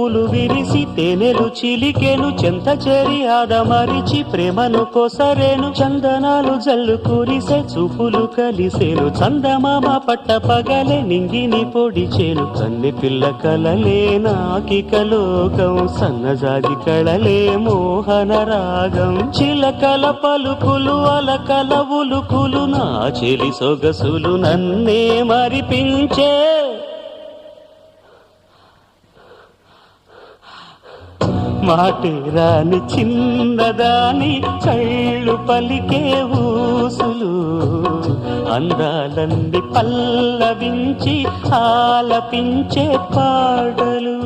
పూలు విరిసి తేనెలు చిలికెను చెంత చేరి ఆదమరిచి ప్రేమను కోసరేను చందనాలు జల్లు కురిసే చూపులు కలిసేను చందమామ పట్ట పగలే నింగిని పొడిచేను కన్ని పిల్ల కలలే నాకిక లోకం సన్నజాజి కళలే మోహన రాగం చిలకల పలుకులు అలకల ఉలుకులు నా చెలి సొగసులు నన్నే మరిపించే మాటే రాని చిన్నదాని కళ్ళు పలికే ఊసులు అందాలన్నీ పల్లవించి ఆలపించే పాటలు